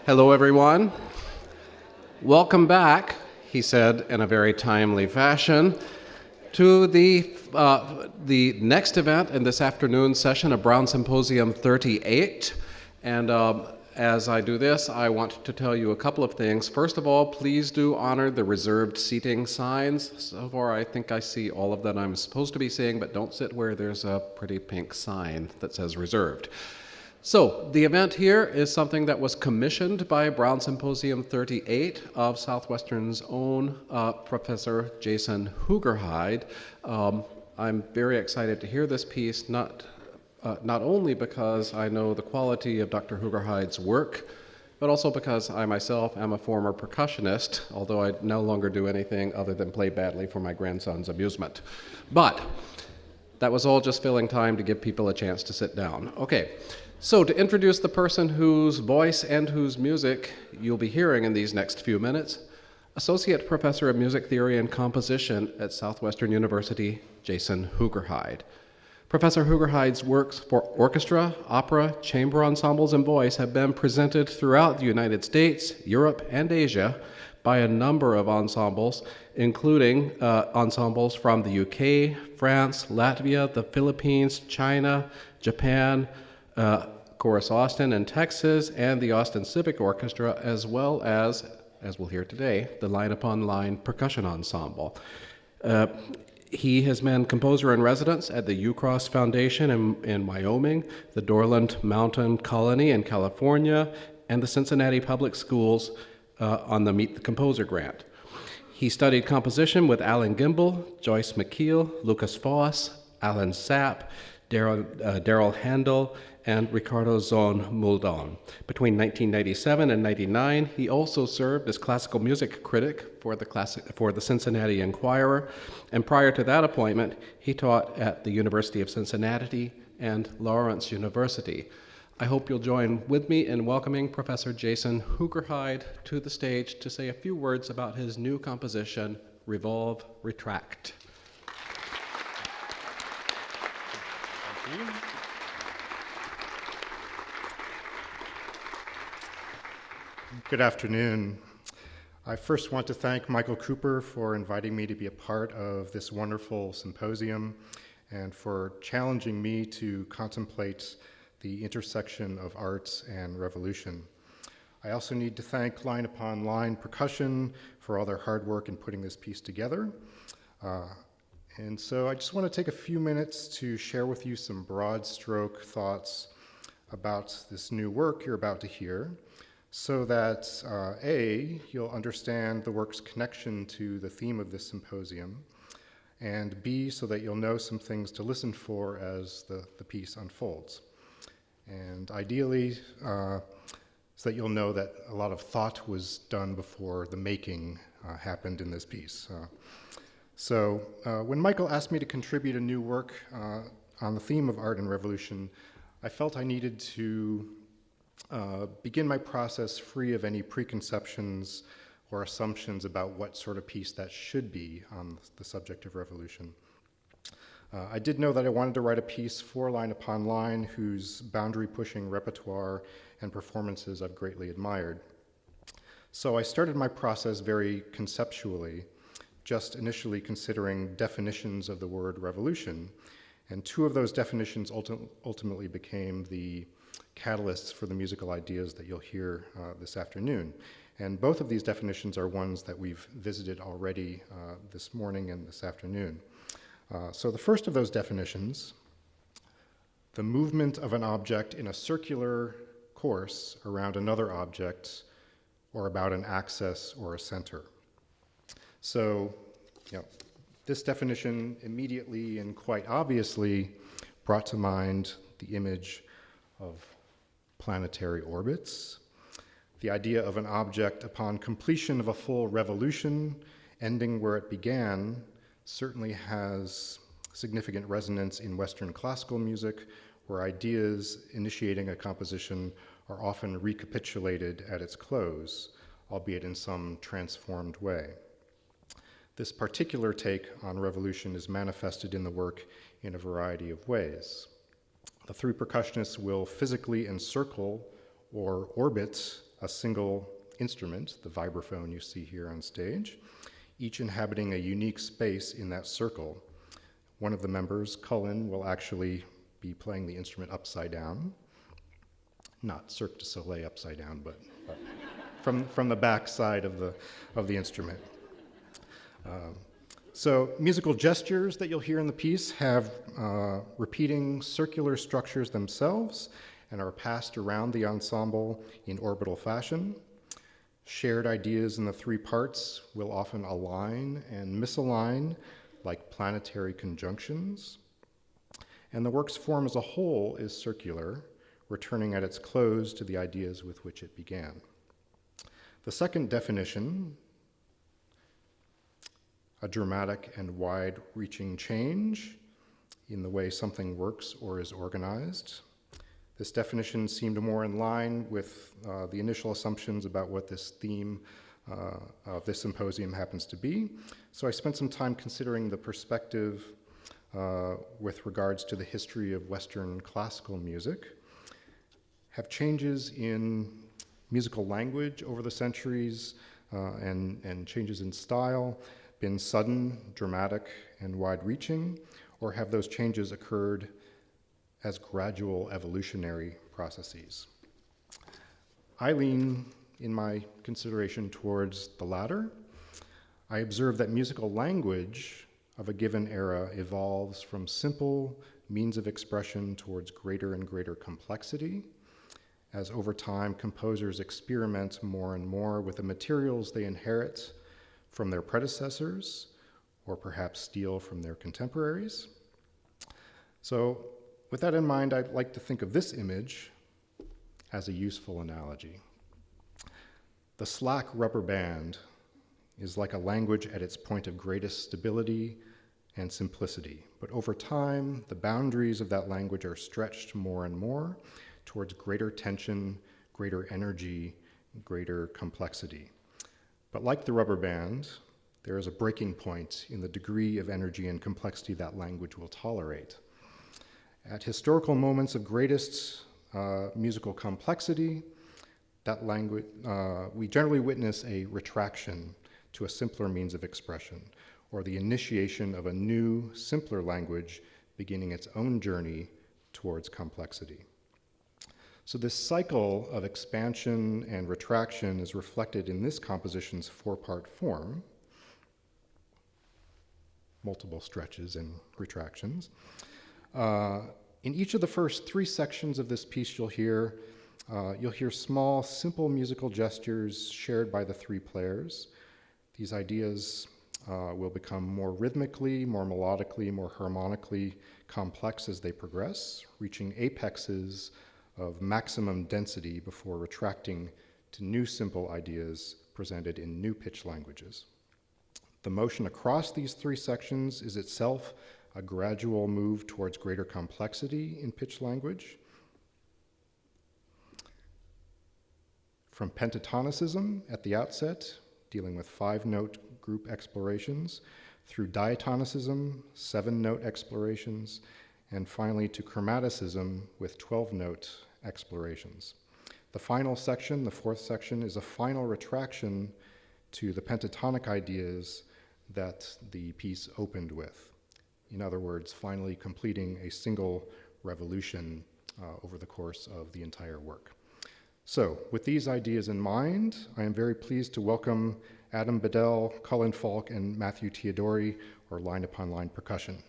Hello, everyone. Welcome back, he said in a very timely fashion, to the next event in this afternoon's session of Brown Symposium 38. And as I do this, I want to tell you a couple of things. First of all, please do honor the reserved seating signs. So far, I think I see all of that I'm supposed to be seeing, but don't sit where there's a pretty pink sign that says reserved. So the event here is something that was commissioned by Brown Symposium 38 of Southwestern's own Professor Jason Hoogerhyde. I'm very excited to hear this piece, not only because I know the quality of Dr. Hoogerhyde's work, but also because I myself am a former percussionist, although I no longer do anything other than play badly for my grandson's amusement. But that was all just filling time to give people a chance to sit down. Okay. So to introduce the person whose voice and whose music you'll be hearing in these next few minutes, Associate Professor of Music Theory and Composition at Southwestern University, Jason Hoogerhyde. Professor Hoogerhyde's works for orchestra, opera, chamber ensembles, and voice have been presented throughout the United States, Europe, and Asia by a number of ensembles, including ensembles from the UK, France, Latvia, the Philippines, China, Japan, Chorus Austin in Texas, and the Austin Civic Orchestra, as well as we'll hear today, the Line Upon Line Percussion Ensemble. He has been composer in residence at the Ucross Foundation in Wyoming, the Dorland Mountain Colony in California, and the Cincinnati Public Schools on the Meet the Composer grant. He studied composition with Alan Gimbel, Joyce McKeel, Lucas Foss, Alan Sapp, Daryl Handel, and Ricardo Zon Muldon. Between 1997 and 99, he also served as classical music critic for the Cincinnati Enquirer, and prior to that appointment, he taught at the University of Cincinnati and Lawrence University. I hope you'll join with me in welcoming Professor Jason Hoogerhyde to the stage to say a few words about his new composition, Revolve, Retract. Thank you. Good afternoon. I first want to thank Michael Cooper for inviting me to be a part of this wonderful symposium and for challenging me to contemplate the intersection of arts and revolution. I also need to thank Line Upon Line Percussion for all their hard work in putting this piece together. And so I just want to take a few minutes to share with you some broad stroke thoughts about this new work you're about to hear, so that A, you'll understand the work's connection to the theme of this symposium, and B, so that you'll know some things to listen for as the piece unfolds. And ideally, so that you'll know that a lot of thought was done before the making happened in this piece. So when Michael asked me to contribute a new work on the theme of art and revolution, I felt I needed to begin my process free of any preconceptions or assumptions about what sort of piece that should be on the subject of revolution. I did know that I wanted to write a piece for Line Upon Line whose boundary-pushing repertoire and performances I've greatly admired. So I started my process very conceptually, just initially considering definitions of the word revolution, and two of those definitions ultimately became the catalysts for the musical ideas that you'll hear this afternoon. And both of these definitions are ones that we've visited already this morning and this afternoon. So the first of those definitions, the movement of an object in a circular course around another object or about an axis or a center. So, this definition immediately and quite obviously brought to mind the image of planetary orbits, the idea of an object upon completion of a full revolution, ending where it began, certainly has significant resonance in Western classical music, where ideas initiating a composition are often recapitulated at its close, albeit in some transformed way. This particular take on revolution is manifested in the work in a variety of ways. The three percussionists will physically encircle or orbit a single instrument, the vibraphone you see here on stage, each inhabiting a unique space in that circle. One of the members, Cullen, will actually be playing the instrument upside down. Not Cirque du Soleil upside down, but from the back side of the instrument. So musical gestures that you'll hear in the piece have repeating circular structures themselves and are passed around the ensemble in orbital fashion. Shared ideas in the three parts will often align and misalign like planetary conjunctions. And the work's form as a whole is circular, returning at its close to the ideas with which it began. The second definition, a dramatic and wide-reaching change in the way something works or is organized. This definition seemed more in line with the initial assumptions about what this theme of this symposium happens to be. So I spent some time considering the perspective with regards to the history of Western classical music. Have changes in musical language over the centuries and changes in style been sudden, dramatic, and wide-reaching, or have those changes occurred as gradual evolutionary processes? I lean in my consideration towards the latter. I observe that musical language of a given era evolves from simple means of expression towards greater and greater complexity, as over time composers experiment more and more with the materials they inherit from their predecessors, or perhaps steal from their contemporaries. So with that in mind, I'd like to think of this image as a useful analogy. The slack rubber band is like a language at its point of greatest stability and simplicity, but over time, the boundaries of that language are stretched more and more towards greater tension, greater energy, greater complexity. But like the rubber band, there is a breaking point in the degree of energy and complexity that language will tolerate. At historical moments of greatest musical complexity, that language, we generally witness a retraction to a simpler means of expression, or the initiation of a new, simpler language beginning its own journey towards complexity. So this cycle of expansion and retraction is reflected in this composition's four-part form, multiple stretches and retractions. In each of the first three sections of this piece, you'll hear small, simple musical gestures shared by the three players. These ideas will become more rhythmically, more melodically, more harmonically complex as they progress, reaching apexes of maximum density before retracting to new simple ideas presented in new pitch languages. The motion across these three sections is itself a gradual move towards greater complexity in pitch language. From pentatonicism at the outset, dealing with 5-note group explorations, through diatonicism, 7-note explorations, and finally to chromaticism with 12-note explorations. The final section, the fourth section, is a final retraction to the pentatonic ideas that the piece opened with. In other words, finally completing a single revolution over the course of the entire work. So, with these ideas in mind, I am very pleased to welcome Adam Bedell, Cullen Faulk, and Matthew Teodori, or line upon line percussion.